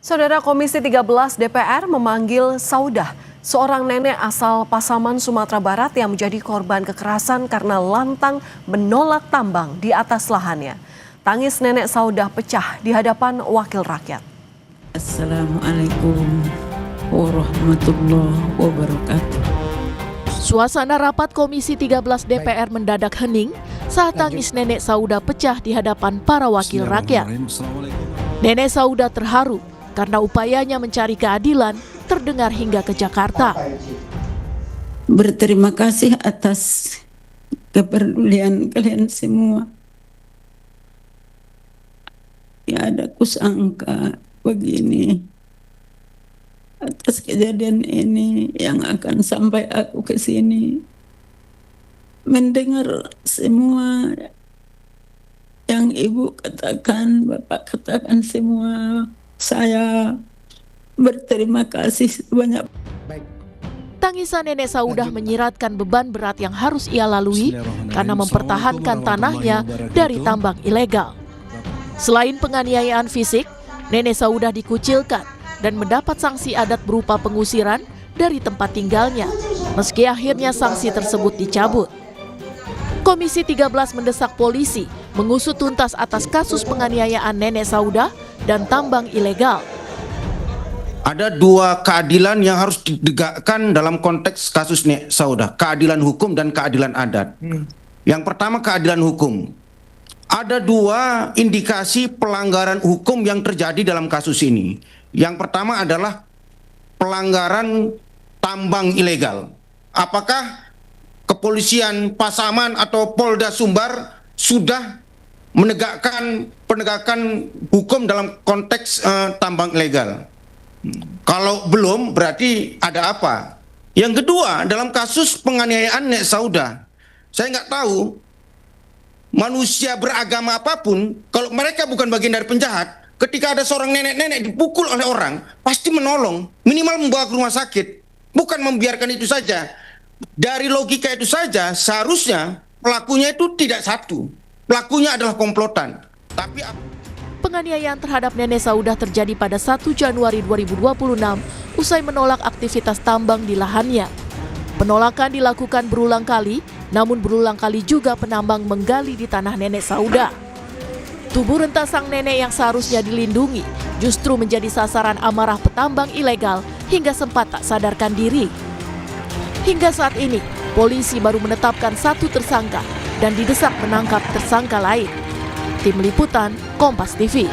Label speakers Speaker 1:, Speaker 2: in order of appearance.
Speaker 1: Saudara Komisi 13 DPR memanggil Saudah, seorang nenek asal Pasaman, Sumatera Barat yang menjadi korban kekerasan karena lantang menolak tambang di atas lahannya. Tangis nenek Saudah pecah di hadapan wakil rakyat.
Speaker 2: Assalamualaikum warahmatullahi wabarakatuh.
Speaker 3: Suasana rapat Komisi 13 DPR mendadak hening saat tangis nenek Saudah pecah di hadapan para wakil rakyat. Nenek Saudah terharu karena upayanya mencari keadilan terdengar hingga ke Jakarta.
Speaker 2: Berterima kasih atas kepedulian kalian semua. Ya, ada kusangka begini atas kejadian ini yang akan sampai aku ke sini. Mendengar semua yang ibu katakan, bapak katakan semua, saya berterima kasih sebanyak.
Speaker 3: Tangisan nenek Saudah menyiratkan beban berat yang harus ia lalui karena mempertahankan tanahnya dari tambang ilegal. Selain penganiayaan fisik, nenek Saudah dikucilkan dan mendapat sanksi adat berupa pengusiran dari tempat tinggalnya, meski akhirnya sanksi tersebut dicabut. Komisi 13 mendesak polisi mengusut tuntas atas kasus penganiayaan nenek Saudah dan tambang ilegal.
Speaker 4: Ada dua keadilan yang harus ditegakkan dalam konteks kasus Nek Saudah, keadilan hukum dan keadilan adat. Yang pertama keadilan hukum. Ada dua indikasi pelanggaran hukum yang terjadi dalam kasus ini. Yang pertama adalah pelanggaran tambang ilegal. Apakah kepolisian Pasaman atau Polda Sumbar sudah menegakkan penegakan hukum dalam konteks tambang ilegal? Kalau belum, berarti ada apa? Yang kedua, dalam kasus penganiayaan Nek Saudah, saya nggak tahu manusia beragama apapun, kalau mereka bukan bagian dari penjahat, ketika ada seorang nenek-nenek dipukul oleh orang, pasti menolong, minimal membawa ke rumah sakit, bukan membiarkan itu saja. Dari logika itu saja, seharusnya pelakunya itu tidak satu, pelakunya adalah komplotan. Tapi
Speaker 3: penganiayaan terhadap nenek Saudah terjadi pada 1 Januari 2026 usai menolak aktivitas tambang di lahannya. Penolakan dilakukan berulang kali, namun berulang kali juga penambang menggali di tanah nenek Saudah. Tubuh renta sang nenek yang seharusnya dilindungi justru menjadi sasaran amarah petambang ilegal hingga sempat tak sadarkan diri. Hingga saat ini, polisi baru menetapkan 1 tersangka dan didesak menangkap tersangka lain. Tim Liputan, Kompas TV.